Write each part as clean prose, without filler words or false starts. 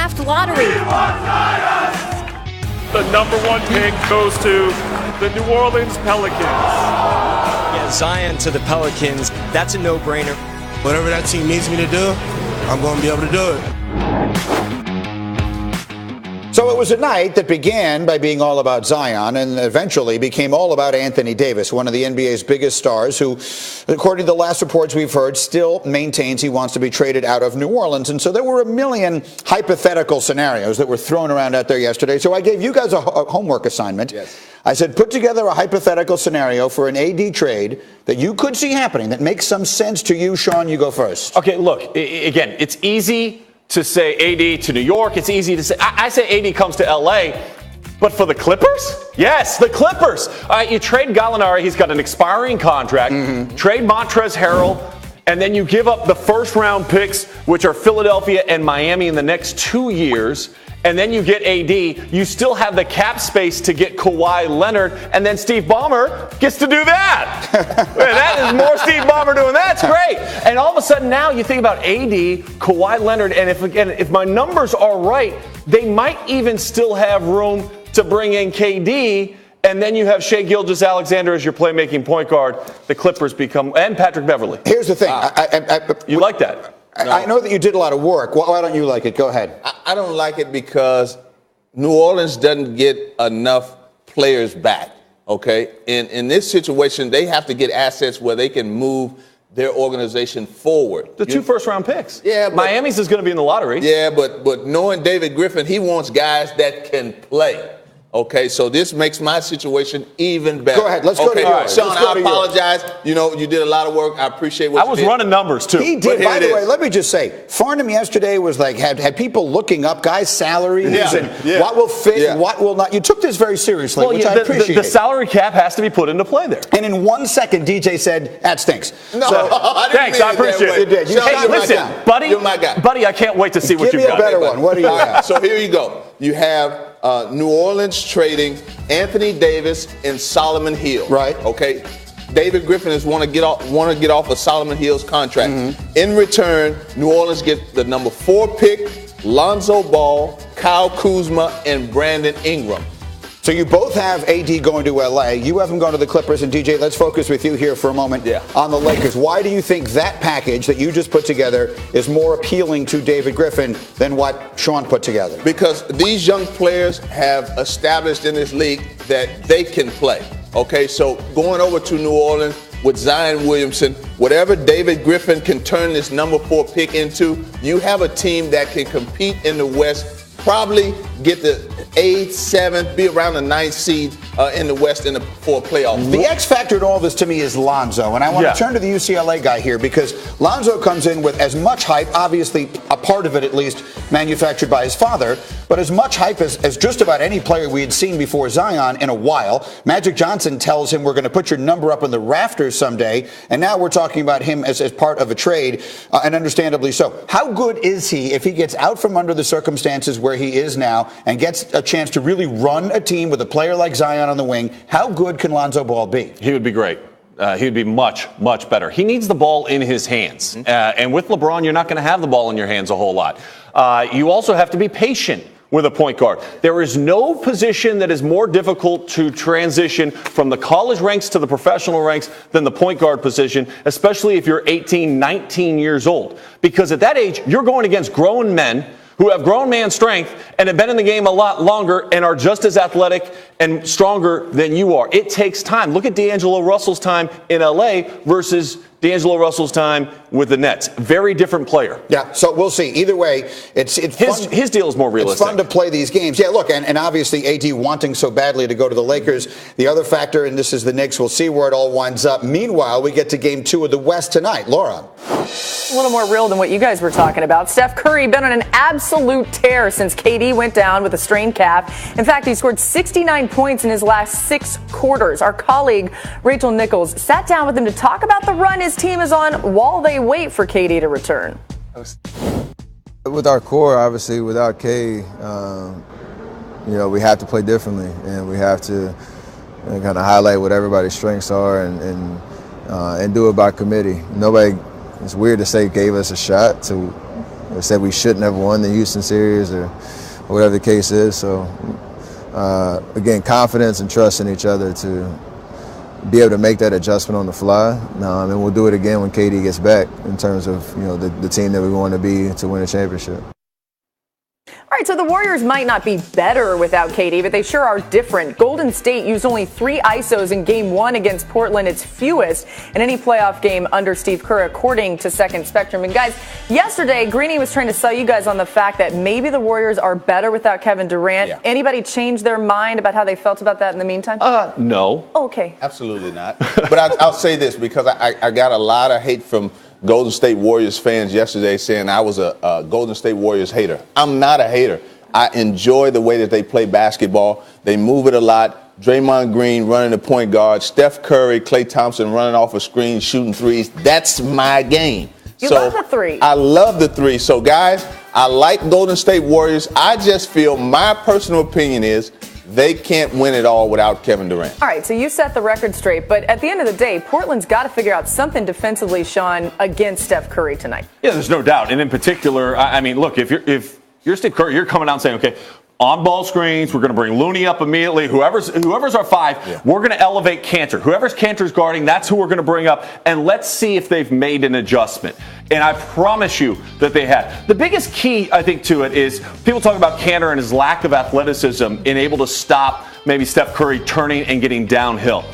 draft lottery. The #1 pick goes to the New Orleans Pelicans. Yeah, Zion to the Pelicans, that's a no-brainer. Whatever that team needs me to do, I'm going to be able to do it. So it was a night that began by being all about Zion and eventually became all about Anthony Davis, one of the NBA's biggest stars who, according to the last reports we've heard, still maintains he wants to be traded out of New Orleans. And so there were a million hypothetical scenarios that were thrown around out there yesterday. So I gave you guys a homework assignment. Yes. I said, put together a hypothetical scenario for an AD trade that you could see happening that makes some sense to you. Sean, you go first. Okay, look, again, it's easy to say AD to New York. It's easy to say, I say AD comes to LA, but for the Clippers? Yes, the Clippers. All right, you trade Gallinari, he's got an expiring contract. Trade Montrezl Harrell, and then you give up the first-round picks, which are Philadelphia and Miami in the next 2 years. And then you get AD, you still have the cap space to get Kawhi Leonard, and then Steve Ballmer gets to do that. That is more Steve Ballmer doing that. It's great. And all of a sudden now you think about AD, Kawhi Leonard, and if my numbers are right, they might even still have room to bring in KD, and then you have Shai Gilgeous-Alexander as your playmaking point guard. The Clippers become, and Patrick Beverley. Here's the thing. You like that? No. I know that you did a lot of work. Why don't you like it? Go ahead. I don't like it because New Orleans doesn't get enough players back, okay? In this situation, they have to get assets where they can move their organization forward. The 2 first-round picks. Yeah, but Miami's is going to be in the lottery. Yeah, but knowing David Griffin, he wants guys that can play. Okay, so this makes my situation even better. Go ahead. Let's go to yours. Sean, Let's go I to apologize. You know, you did a lot of work. I appreciate what you did. I was running numbers, too. He did. By the way, let me just say, Farnham yesterday was like, had people looking up guys' salaries and what will fit and what will not. You took this very seriously, which I appreciate. The salary cap has to be put into play there. And in 1 second, DJ said, that stinks. No, thanks, I appreciate it. You did. Hey, listen, buddy, you're my guy. Buddy, I can't wait to see what you've got. Give me a better one. What do you got? So here you go. You have New Orleans trading Anthony Davis and Solomon Hill. Right. Okay. David Griffin is want to get off of Solomon Hill's contract. In return, New Orleans get the number 4 pick, Lonzo Ball, Kyle Kuzma, and Brandon Ingram. So you both have AD going to LA. You have him going to the Clippers. And DJ, let's focus with you here for a moment on the Lakers. Why do you think that package that you just put together is more appealing to David Griffin than what Sean put together? Because these young players have established in this league that they can play. Okay, so going over to New Orleans with Zion Williamson, whatever David Griffin can turn this number 4 pick into, you have a team that can compete in the West, probably get the 8th, 7th, be around the 9th seed in the West for a playoff. The X factor in all this to me is Lonzo, and I want to turn to the UCLA guy here because Lonzo comes in with as much hype, obviously a part of it at least manufactured by his father, but as much hype as just about any player we had seen before Zion in a while. Magic Johnson tells him we're going to put your number up in the rafters someday, and now we're talking about him as part of a trade, and understandably so. How good is he if he gets out from under the circumstances where he is now and gets a chance to really run a team with a player like Zion on the wing? How good can Lonzo Ball be? He would be great. He would be much, much better. He needs the ball in his hands. And with LeBron, you're not going to have the ball in your hands a whole lot. You also have to be patient with a point guard. There is no position that is more difficult to transition from the college ranks to the professional ranks than the point guard position, especially if you're 18, 19 years old. Because at that age, you're going against grown men who have grown man strength and have been in the game a lot longer and are just as athletic and stronger than you are. It takes time. Look at D'Angelo Russell's time in LA versus D'Angelo Russell's time with the Nets. Very different player. Yeah, so we'll see. Either way, it's fun. His deal is more realistic. It's fun to play these games. Yeah, look, and obviously AD wanting so badly to go to the Lakers. The other factor, and this is the Knicks, we'll see where it all winds up. Meanwhile, we get to Game 2 of the West tonight. Laura. A little more real than what you guys were talking about. Steph Curry been on an absolute tear since KD went down with a strained calf. In fact, he scored 69 points in his last 6 quarters. Our colleague Rachel Nichols sat down with him to talk about the run his team is on while they wait for KD to return. With our core, obviously, without K, we have to play differently, and we have to kind of highlight what everybody's strengths are and do it by committee. Nobody, it's weird to say, gave us a shot to said we shouldn't have won the Houston series or whatever the case is. So, again, confidence and trust in each other to be able to make that adjustment on the fly. And we'll do it again when KD gets back in terms of, the team that we want to be to win a championship. All right, so the Warriors might not be better without KD, but they sure are different. Golden State used only 3 ISOs in Game 1 against Portland, its fewest in any playoff game under Steve Kerr, according to Second Spectrum. And guys, yesterday, Greeny was trying to sell you guys on the fact that maybe the Warriors are better without Kevin Durant. Yeah. Anybody change their mind about how they felt about that in the meantime? No. Oh, okay. Absolutely not. But I'll say this because I got a lot of hate from Golden State Warriors fans yesterday saying I was a Golden State Warriors hater. I'm not a hater. I enjoy the way that they play basketball. They move it a lot. Draymond Green running the point guard. Steph Curry, Klay Thompson running off a screen, shooting threes. That's my game. You love the three. I love the three. So, guys, I like Golden State Warriors. I just feel my personal opinion is they can't win it all without Kevin Durant. All right, so you set the record straight, but at the end of the day, Portland's got to figure out something defensively, Sean, against Steph Curry tonight. Yeah, there's no doubt. And in particular, I mean, look, if you're Steve Curry, you're coming out and saying, okay, on ball screens, we're going to bring Looney up immediately. Whoever's our 5, we're going to elevate Cantor. Whoever's Cantor's guarding, that's who we're going to bring up. And let's see if they've made an adjustment. And I promise you that they had. The biggest key, I think, to it is people talk about Cantor and his lack of athleticism and able to stop maybe Steph Curry turning and getting downhill.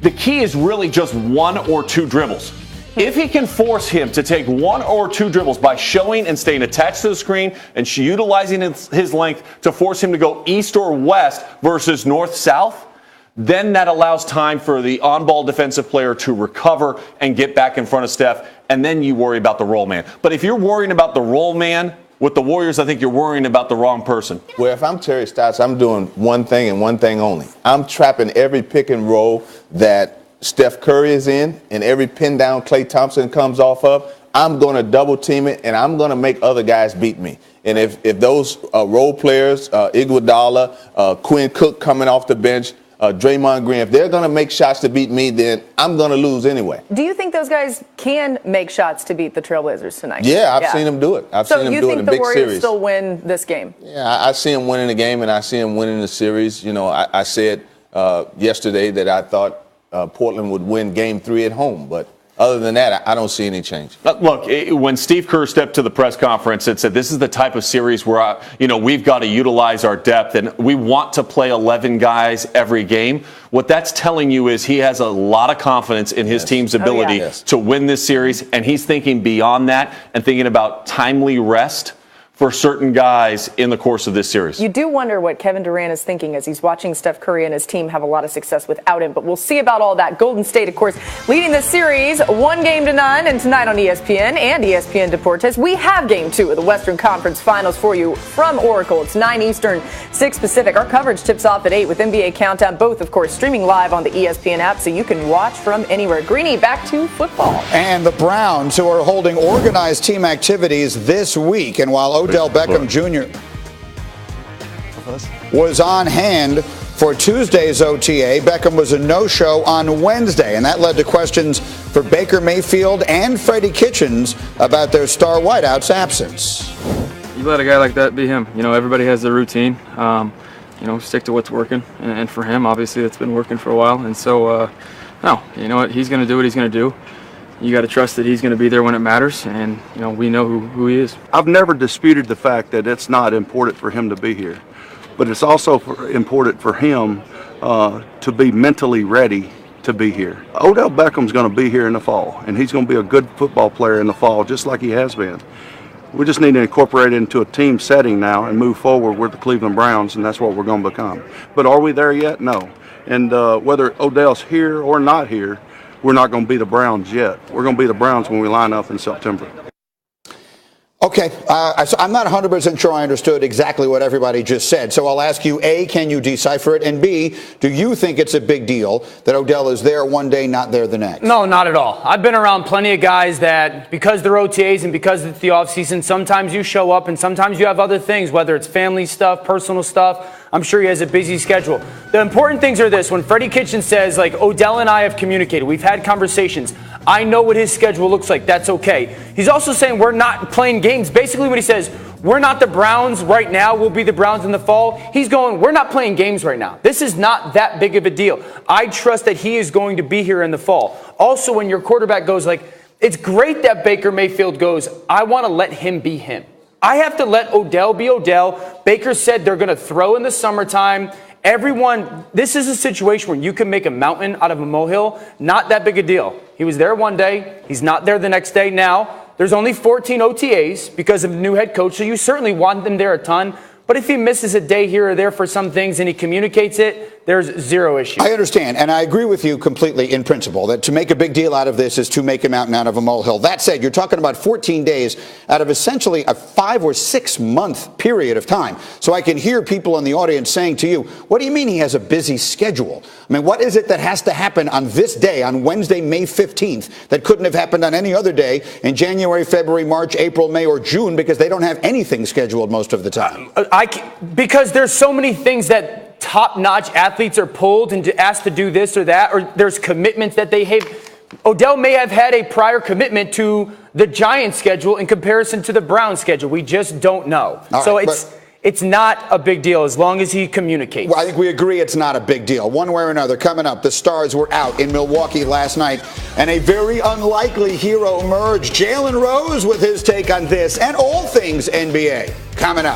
The key is really just 1 or 2 dribbles. If he can force him to take 1 or 2 dribbles by showing and staying attached to the screen and utilizing his length to force him to go east or west versus north-south, then that allows time for the on-ball defensive player to recover and get back in front of Steph, and then you worry about the roll man. But if you're worrying about the roll man with the Warriors, I think you're worrying about the wrong person. Well, if I'm Terry Stotts, I'm doing one thing and one thing only. I'm trapping every pick and roll that Steph Curry is in, and every pin down Klay Thompson comes off of, I'm going to double team it, and I'm going to make other guys beat me. And if those role players, Iguodala, Quinn Cook coming off the bench, Draymond Green, if they're going to make shots to beat me, then I'm going to lose anyway. Do you think those guys can make shots to beat the Trailblazers tonight? Yeah, I've seen them do it. I've seen them do it in big series. So you think the Warriors still win this game? Yeah, I see them winning the game, and I see them winning the series. You know, I said yesterday that I thought Portland would win Game 3 at home, but other than that, I don't see any change. Look, when Steve Kerr stepped to the press conference and said this is the type of series where we've got to utilize our depth and we want to play 11 guys every game, what that's telling you is he has a lot of confidence in his team's ability to win this series, and he's thinking beyond that and thinking about timely rest for certain guys in the course of this series. You do wonder what Kevin Durant is thinking as he's watching Steph Curry and his team have a lot of success without him, but we'll see about all that. Golden State, of course, leading this series 1-0, and tonight on ESPN and ESPN Deportes, we have Game 2 of the Western Conference Finals for you from Oracle. It's 9 Eastern, 6 Pacific. Our coverage tips off at 8 with NBA Countdown, both, of course, streaming live on the ESPN app so you can watch from anywhere. Greeny, back to football. And the Browns, who are holding organized team activities this week, and while Odell Beckham Jr. was on hand for Tuesday's OTA, Beckham was a no-show on Wednesday, and that led to questions for Baker Mayfield and Freddie Kitchens about their star wideout's absence. You let a guy like that be him. You know, everybody has their routine. Stick to what's working, and for him, obviously, that's been working for a while. And so, no, you know what? He's going to do what he's going to do. You got to trust that he's going to be there when it matters, and we know who he is. I've never disputed the fact that it's not important for him to be here, but it's also important for him to be mentally ready to be here. Odell Beckham's going to be here in the fall, and he's going to be a good football player in the fall, just like he has been. We just need to incorporate it into a team setting now and move forward with the Cleveland Browns, and that's what we're going to become. But are we there yet? No. And whether Odell's here or not here, we're not going to be the Browns yet. We're going to be the Browns when we line up in September. Okay, so I'm not 100% sure I understood exactly what everybody just said. So I'll ask you, A, can you decipher it? And B, do you think it's a big deal that Odell is there one day, not there the next? No, not at all. I've been around plenty of guys that, because they're OTAs and because it's the offseason, sometimes you show up and sometimes you have other things, whether it's family stuff, personal stuff. I'm sure he has a busy schedule. The important things are this. When Freddie Kitchens says, like, Odell and I have communicated, we've had conversations, I know what his schedule looks like, that's okay. He's also saying we're not playing games. Basically what he says, we're not the Browns right now, we'll be the Browns in the fall. He's going, we're not playing games right now. This is not that big of a deal. I trust that he is going to be here in the fall. Also, when your quarterback goes like, it's great that Baker Mayfield goes, I want to let him be him. I have to let Odell be Odell. Baker said they're going to throw in the summertime. Everyone, this is a situation where you can make a mountain out of a molehill. Not that big a deal. He was there one day. He's not there the next day. Now, there's only 14 OTAs because of the new head coach, so you certainly want them there a ton. But if he misses a day here or there for some things and he communicates it, there's zero issue. I understand, and I agree with you completely in principle that to make a big deal out of this is to make a mountain out of a molehill. That said, you're talking about 14 days out of essentially a 5 or 6 month period of time. So I can hear people in the audience saying to you, what do you mean he has a busy schedule? I mean, what is it that has to happen on this day, on Wednesday, May 15th, that couldn't have happened on any other day in January, February, March, April, May, or June, because they don't have anything scheduled most of the time? Because there's so many things that top-notch athletes are pulled and asked to do this or that, or there's commitments that they have. Odell may have had a prior commitment to the Giants schedule in comparison to the Browns schedule. We just don't know. So it's not a big deal as long as he communicates. Well, I think we agree it's not a big deal. One way or another, coming up, the Stars were out in Milwaukee last night, and a very unlikely hero emerged. Jalen Rose with his take on this and all things NBA. Coming up.